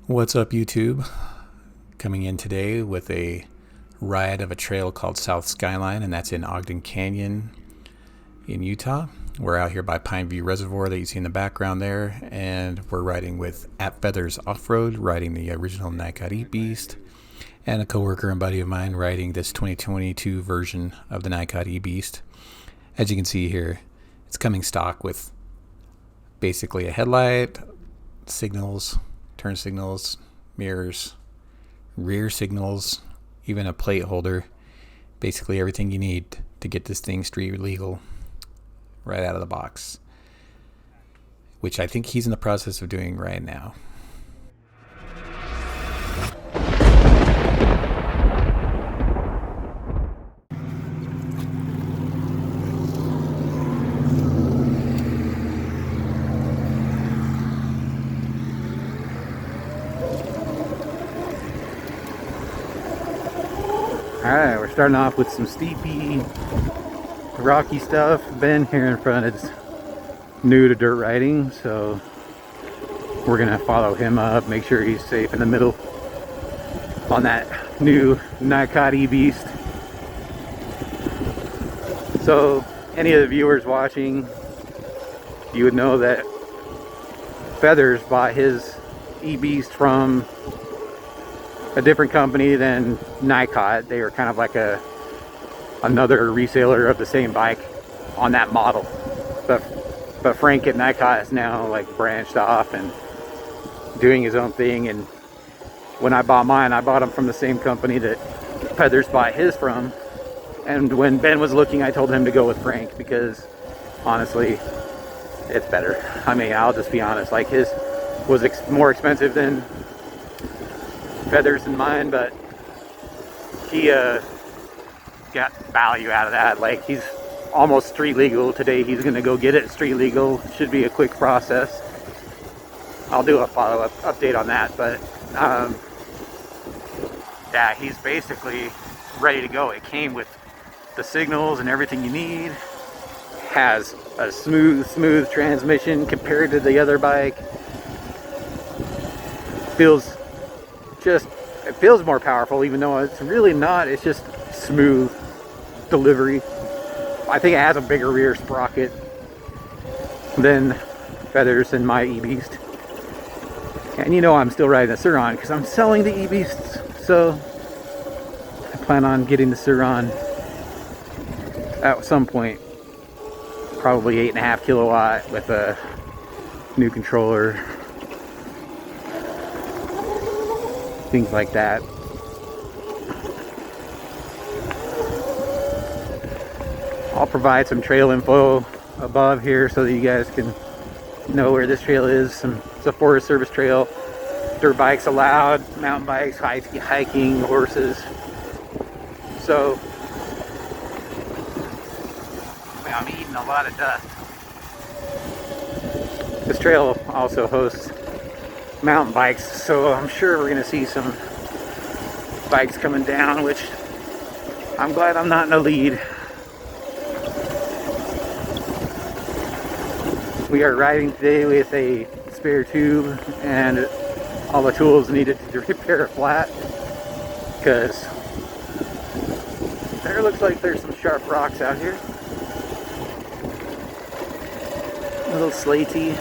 What's up, YouTube? Coming in today with a ride of a trail called South Skyline, and that's in Ogden Canyon in Utah. We're out here by Pine View Reservoir that you see in the background there, and we're riding with At Feathers Off-Road, riding the original Nikon eBeast, and a coworker and buddy of mine riding this 2022 version of the Nikon eBeast. As you can see here, it's coming stock with basically a headlight, signals, turn signals, mirrors, rear signals, even a plate holder. Basically everything you need to get this thing street legal right out of the box, which I think he's in the process of doing right now. Alright, we're starting off with some steepy, rocky stuff. Ben here in front is new to dirt riding, so we're gonna follow him up, make sure he's safe in the middle on that new Nikon eBeast. So any of the viewers watching, you would know that Feathers bought his eBeast from a different company than Nikon. They were kind of like another reseller of the same bike on that model. But Frank at Nikon is now like branched off and doing his own thing. And when I bought mine, I bought him from the same company that Feathers bought his from. And when Ben was looking, I told him to go with Frank because honestly, it's better. I mean, I'll just be honest, like his was more expensive than Feathers in mine, but he got value out of that. Like, he's almost street legal today. He's gonna go get it street legal. Should be a quick process. I'll do a follow-up update on that, but yeah, he's basically ready to go. It came with the signals and everything you need. Has a smooth transmission compared to the other bike. It feels more powerful, even though it's really not. It's just smooth delivery. I think it has a bigger rear sprocket than Feathers in my eBeast. And you know I'm still riding the Sur-Ron because I'm selling the eBeast, so I plan on getting the Surron at some point. Probably 8.5 kilowatt with a new controller. Things like that. I'll provide some trail info above here so that you guys can know where this trail is. It's a Forest Service trail. Dirt bikes allowed, mountain bikes, hiking, horses. So, man, I'm eating a lot of dust. This trail also hosts mountain bikes, so I'm sure we're gonna see some bikes coming down, which I'm glad I'm not in the lead. We are riding today with a spare tube and all the tools needed to repair a flat, because there looks like there's some sharp rocks out here. A little slaty.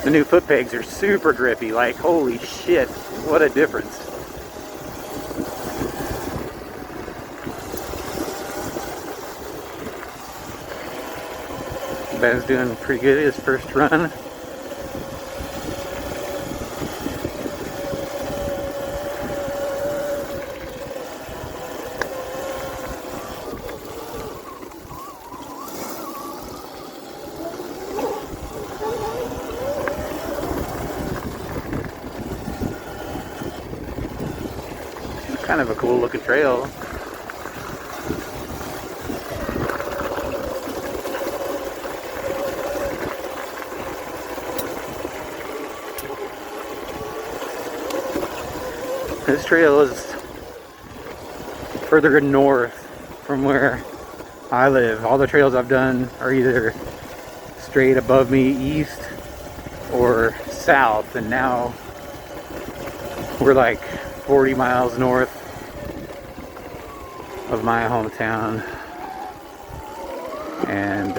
The new foot pegs are super grippy, like holy shit, what a difference. Ben's doing pretty good his first run. Kind of a cool looking trail. This trail is further north from where I live. All the trails I've done are either straight above me east or south, and now we're like 40 miles north of my hometown. And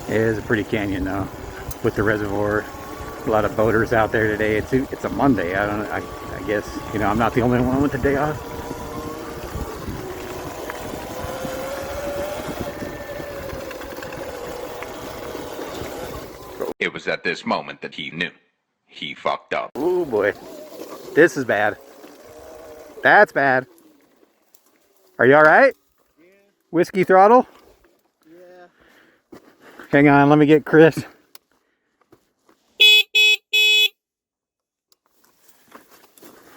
it is a pretty canyon though, with the reservoir. A lot of boaters out there today. It's a Monday. I guess, you know, I'm not the only one with the day off. It was at this moment that he knew he fucked up. Oh boy, this is bad. That's bad. Are you all right? Yeah. Whiskey throttle? Yeah. Hang on, let me get Chris.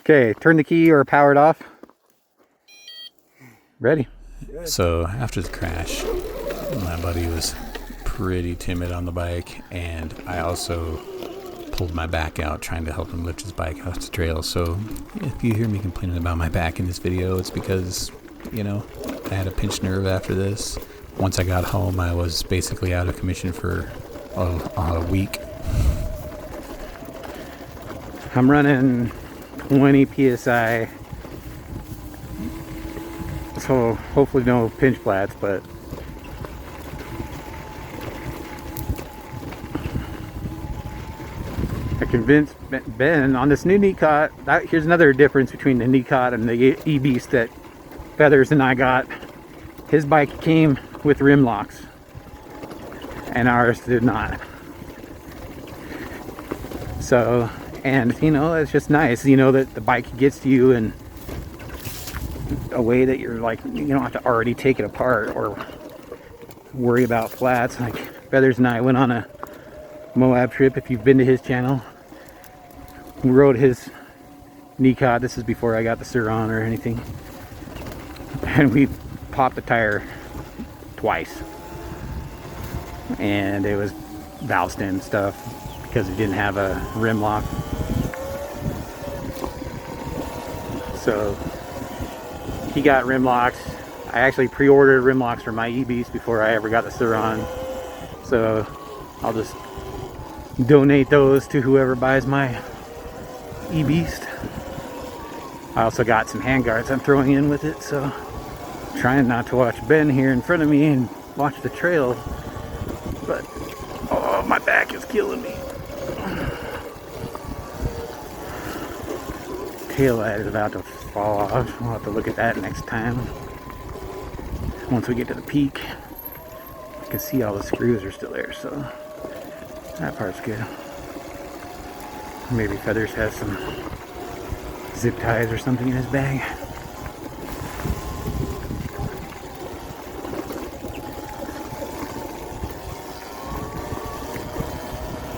Okay, turn the key or power it off. Ready. So after the crash, my buddy was pretty timid on the bike, and I also pulled my back out trying to help him lift his bike off the trail. So if you hear me complaining about my back in this video, it's because, you know, I had a pinched nerve after this. Once I got home, I was basically out of commission for a week. I'm running 20 psi, so hopefully no pinch flats, but I convinced Ben on this new knee cot. Here's another difference between the knee cot and the eBeast that Feathers and I got. His bike came with rim locks and ours did not. So, and you know, it's just nice, you know, that the bike gets to you in a way that you're like, you don't have to already take it apart or worry about flats. Like Feathers and I went on a Moab trip. If you've been to his channel, we rode his knee cot. This is before I got the Sur-Ron or anything, and we popped the tire twice, and it was valve stem stuff because it didn't have a rim lock. So he got rim locks. I actually pre-ordered rim locks for my eBeast before I ever got the Surron, so I'll just donate those to whoever buys my eBeast. I also got some handguards I'm throwing in with it, so I'm trying not to watch Ben here in front of me and watch the trail, but oh, my back is killing me. Tail light is about to fall off. We'll have to look at that next time. Once we get to the peak, I can see all the screws are still there, so that part's good. Maybe Feathers has some zip ties or something in his bag.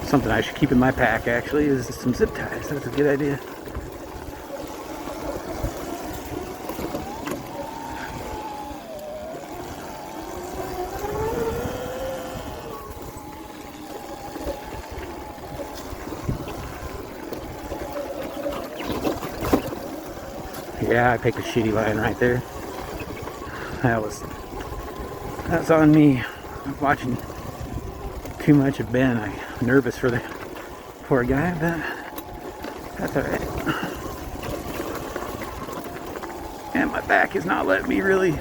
Something I should keep in my pack actually is some zip ties. That's a good idea. Yeah, I picked a shitty line right there. That's on me. I'm watching too much of Ben. I'm nervous for the poor guy, but that's alright. And my back is not letting me really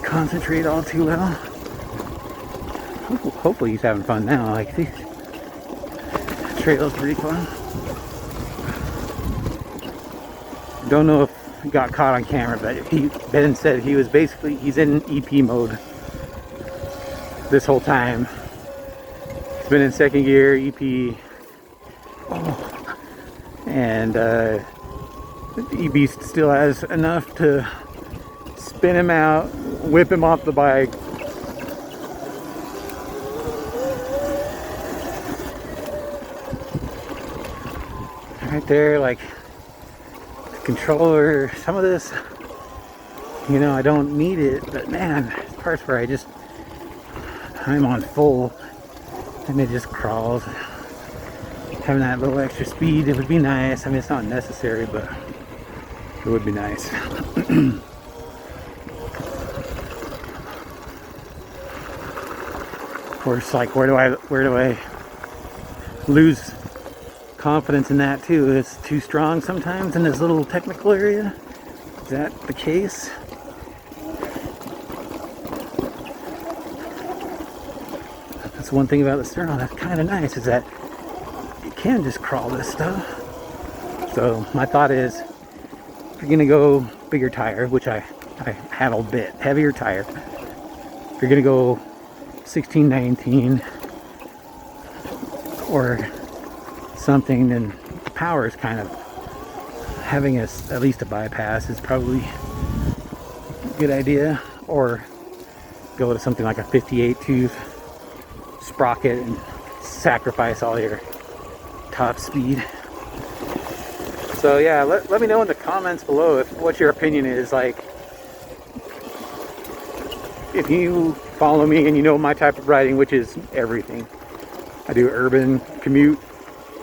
concentrate all too well. Hopefully he's having fun now. Like, this trail's pretty fun. Don't know if he got caught on camera, but Ben said he's in EP mode this whole time. He's been in second gear, EP, and the eBeast still has enough to spin him out, whip him off the bike. Right there, like, controller, some of this, you know, I don't need it, but man, there's parts where I'm on full and it just crawls. Having that little extra speed, it would be nice. I mean, it's not necessary, but it would be nice. course, like where do I lose confidence in that too? It's too strong sometimes in this little technical area. Is that the case? That's one thing about the Sur-Ron that's kind of nice, is that you can just crawl this stuff. So my thought is, if you're gonna go bigger tire, which I have a bit heavier tire, if you're gonna go 16-19 or something, then the power is kind of having at least a bypass is probably a good idea, or go to something like a 58 tooth sprocket and sacrifice all your top speed. So yeah, let me know in the comments below what your opinion is. Like, if you follow me and you know my type of riding, which is everything. I do urban, commute,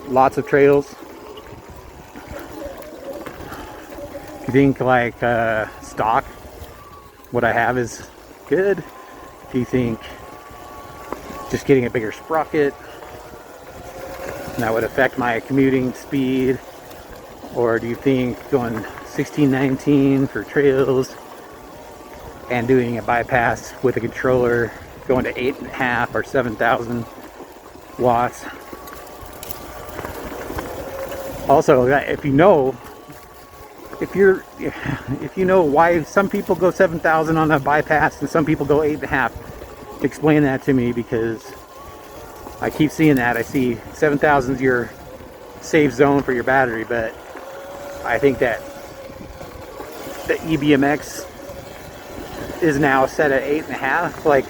lots of trails. If you think like stock, what I have is good. If you think just getting a bigger sprocket, that would affect my commuting speed, or do you think going 16-19 for trails and doing a bypass with a controller going to 8.5 or 7,000 watts? Also, if you know why some people go 7,000 on a bypass and some people go 8.5, explain that to me, because I keep seeing that. I see 7,000 is your safe zone for your battery, but I think that the eBMX is now set at 8.5. Like,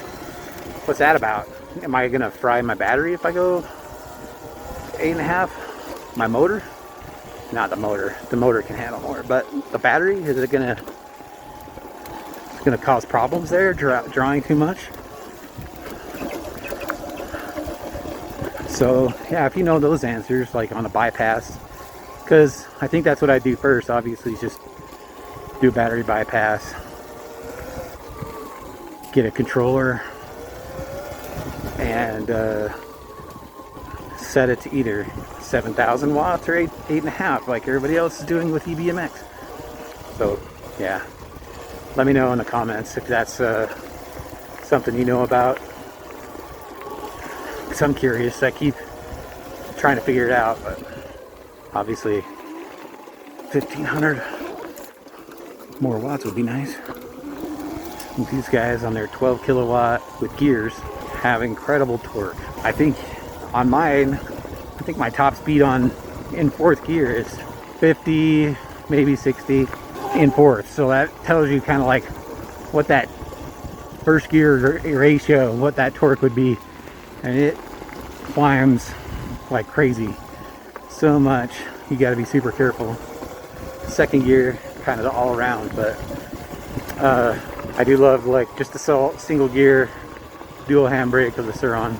what's that about? Am I gonna fry my battery if I go 8.5? My motor? Not the motor. The motor can handle more, but the battery, is it gonna cause problems there, drawing too much? So yeah, if you know those answers, like on a bypass, because I think that's what I do first. Obviously, is just do a battery bypass, get a controller, and set it to either 7,000 watts or 8.5, like everybody else is doing with eBMX. So yeah, let me know in the comments if that's something you know about, because I'm curious. I keep trying to figure it out, but obviously 1,500 more watts would be nice. And these guys on their 12 kilowatt with gears have incredible torque. I think on mine, I think my top speed in fourth gear is 50, maybe 60 in fourth. So that tells you kind of like what that first gear ratio, what that torque would be. And it climbs like crazy. So much. You got to be super careful. Second gear, kind of the all around, but I do love like just the single gear dual handbrake of the Surron.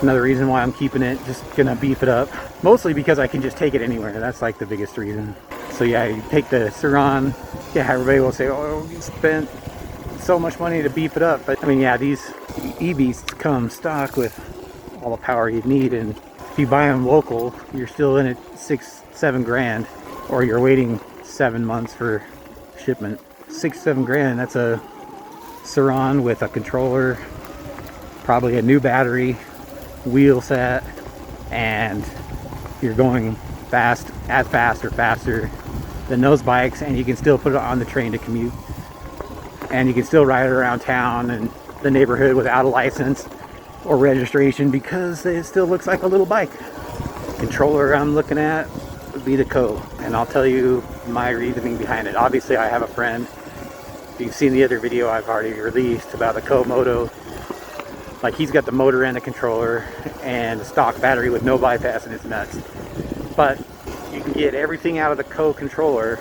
Another reason why I'm keeping it, just gonna beef it up, mostly because I can just take it anywhere. That's like the biggest reason. So yeah, you take the Surron. Yeah, everybody will say, oh, you spent so much money to beef it up, but I mean, yeah, these eBeasts come stock with all the power you need, and if you buy them local, you're still in it 6-7 grand, or you're waiting 7 months for shipment. 6-7 grand. That's a Surron with a controller, probably a new battery, wheel set, and you're going fast or faster than those bikes, and you can still put it on the train to commute, and you can still ride it around town and the neighborhood without a license or registration, because it still looks like a little bike. Controller I'm looking at would be the Co, and I'll tell you my reasoning behind it. Obviously, I have a friend. You've seen the other video I've already released about the Co Moto. Like, he's got the motor and the controller and the stock battery with no bypass, and it's nuts. But you can get everything out of the Co controller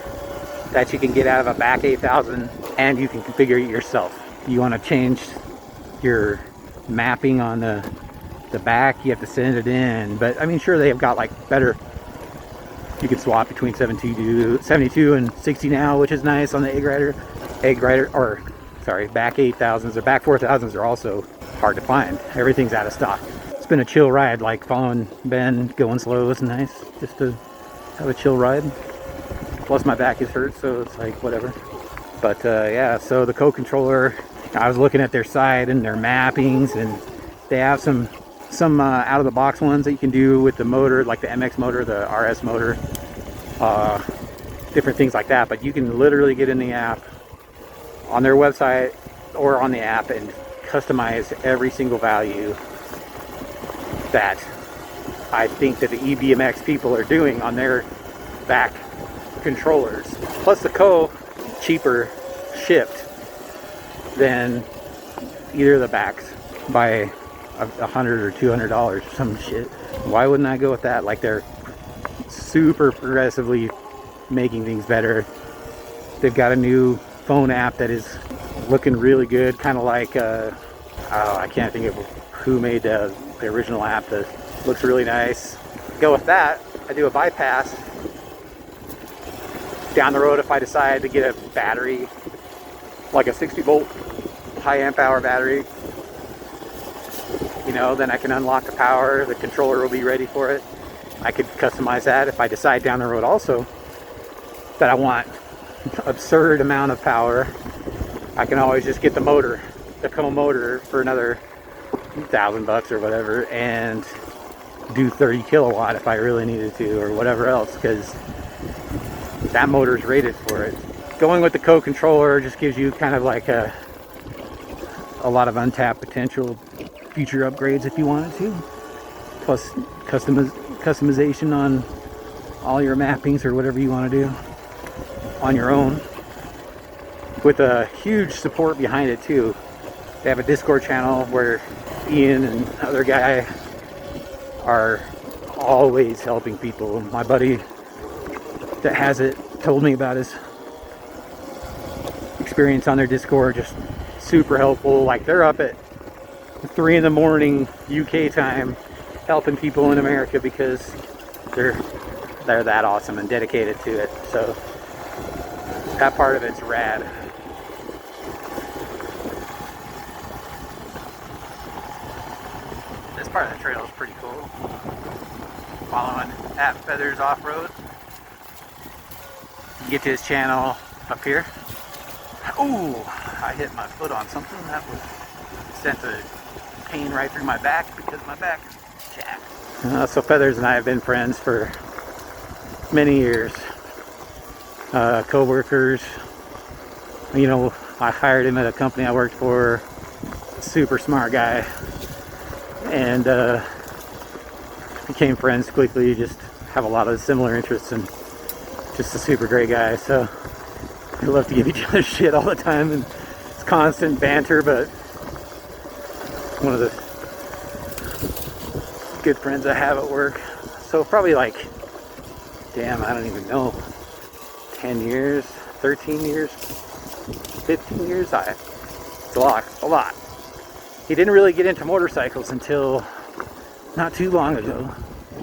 that you can get out of a back 8000, and you can configure it yourself. You want to change your mapping on the back, you have to send it in. But I mean, sure, they have got like better, you can swap between 72 and 60 now, which is nice on the egg rider, or sorry, back 8000s or back 4000s are also hard to find. Everything's out of stock. It's been a chill ride, like following Ben going slow is nice, just to have a chill ride. Plus my back is hurt, so it's like whatever. But yeah, so the co-controller, I was looking at their site and their mappings, and they have some out of the box ones that you can do with the motor, like the MX motor, the RS motor, different things like that. But you can literally get in the app on their website or on the app and customize every single value that I think that the eBMX people are doing on their back controllers. Plus the cheaper shipped than either of the backs by $100 or $200 or some shit. Why wouldn't I go with that? Like, they're super progressively making things better. They've got a new phone app that is looking really good, kind of like I can't think of who made the original app that looks really nice. Go with that. I do a bypass. Down the road, if I decide to get a battery, like a 60 volt high amp hour battery, you know, then I can unlock the power, the controller will be ready for it. I could customize that. If I decide down the road also that I want absurd amount of power, I can always just get the motor, the motor for another $1,000 or whatever, and do 30 kilowatt if I really needed to, or whatever else, because that motor's rated for it. Going with the co-controller just gives you kind of like a lot of untapped potential future upgrades if you wanted to. Plus customization on all your mappings or whatever you want to do on your own. With a huge support behind it too. They have a Discord channel where Ian and other guy are always helping people. My buddy that has it told me about his experience on their Discord, just super helpful. Like, they're up at 3 in the morning UK time helping people in America because they're that awesome and dedicated to it. So that part of it's rad. This part of the trail is pretty cool. Following at Feathers Off-Road. You get to his channel up here. Ooh, I hit my foot on something that was sent a pain right through my back because my back is jacked. So Feathers and I have been friends for many years. Co-workers. You know, I hired him at a company I worked for. Super smart guy. And became friends quickly. Just have a lot of similar interests and just a super great guy. So we love to give each other shit all the time, and it's constant banter, but one of the good friends I have at work. So probably like, damn, I don't even know, 10 years, 13 years, 15 years, it's a lot. He didn't really get into motorcycles until not too long ago.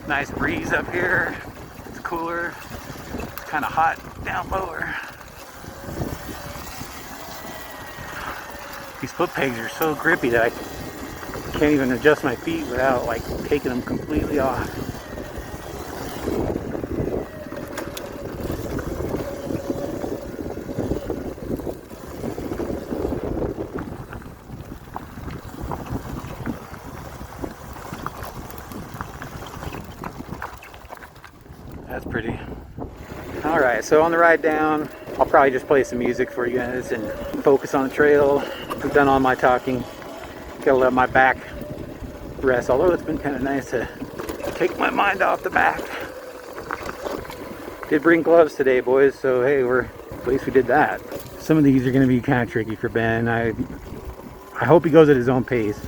Nice breeze up here, it's cooler, it's kind of hot down lower. These foot pegs are so grippy that I can't even adjust my feet without like taking them completely off. That's pretty. Alright, so on the ride down, I'll probably just play some music for you guys and focus on the trail. I've done all my talking. Gotta let my back rest, although it's been kind of nice to take my mind off the back. Did bring gloves today, boys, so hey, at least we did that. Some of these are going to be kind of tricky for Ben. I hope he goes at his own pace.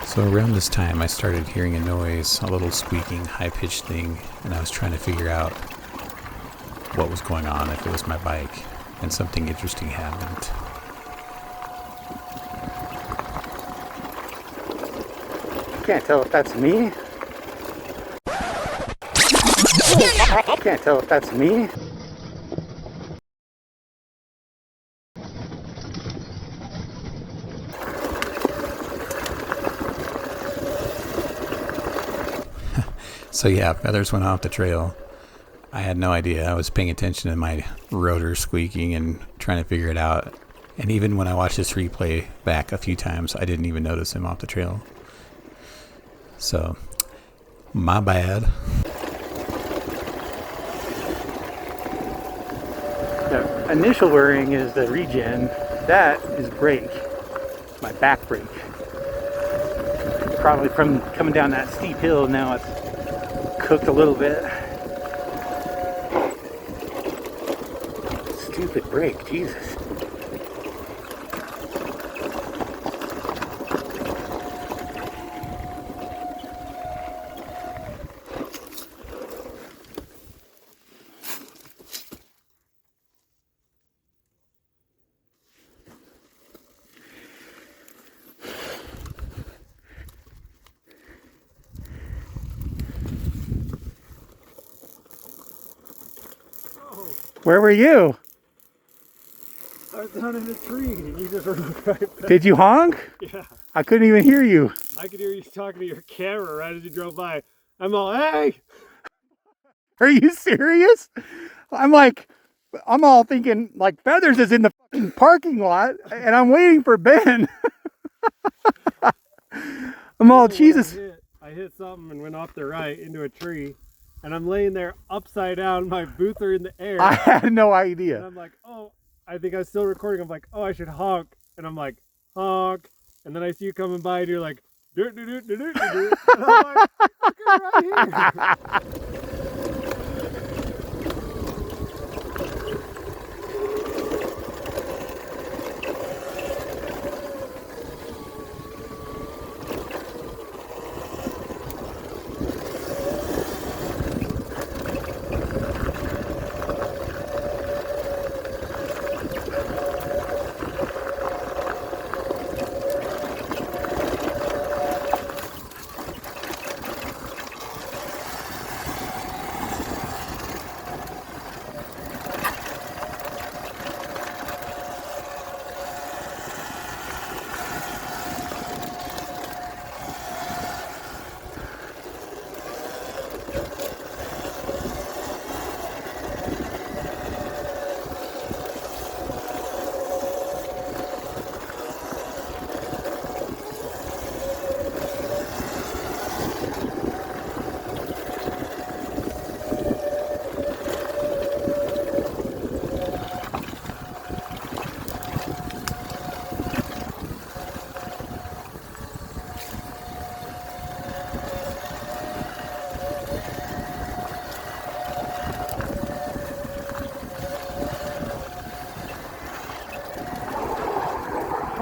So around this time I started hearing a noise, a little squeaking, high-pitched thing, and I was trying to figure out what was going on, if it was my bike, and something interesting happened. Can't tell if that's me I can't tell if that's me. So yeah, feathers went off the trail. I had no idea. I was paying attention to my rotor squeaking and trying to figure it out. And even when I watched this replay back a few times, I didn't even notice him off the trail. So, my bad. The initial whirring is the regen. That is brake. My back brake. Probably from coming down that steep hill, now it's cooked a little bit. Stupid brake, Jesus. Where were you? I was down in a tree and you just rode right past. Did you honk? Yeah. I couldn't even hear you. I could hear you talking to your camera right as you drove by. I'm all, hey! Are you serious? I'm all thinking like Feathers is in the fucking parking lot and I'm waiting for Ben. I'm all, Jesus. I hit something and went off the right into a tree. And I'm laying there upside down. My boots are in the air. I had no And idea. I'm like, oh, I think I was still recording. I'm like, oh, I should honk. And I'm like, honk. And then I see you coming by and you're like, doot, doot, doot, doot, doot, doot. And I'm like, fucking right here.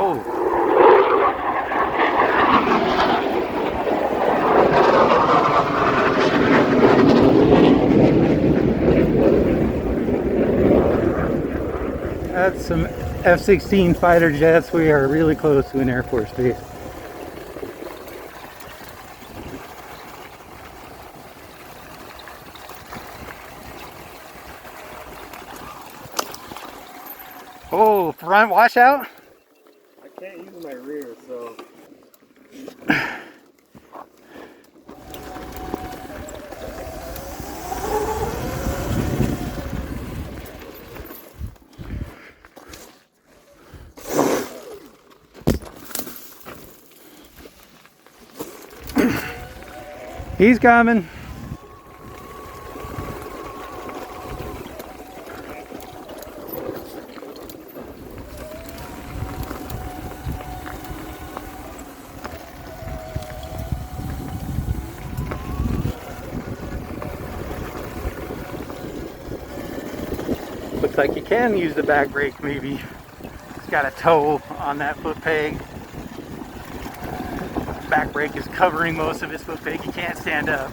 Oh. That's some F-16 fighter jets. We are really close to an Air Force base. Oh, front washout? I can't use my rear, so. He's coming. Looks like you can use the back brake maybe. It's got a toe on that foot peg. Back brake is covering most of his foot peg. He can't stand up.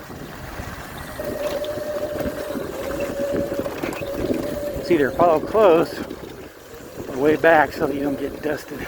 It's either follow close or way back so you don't get dusted.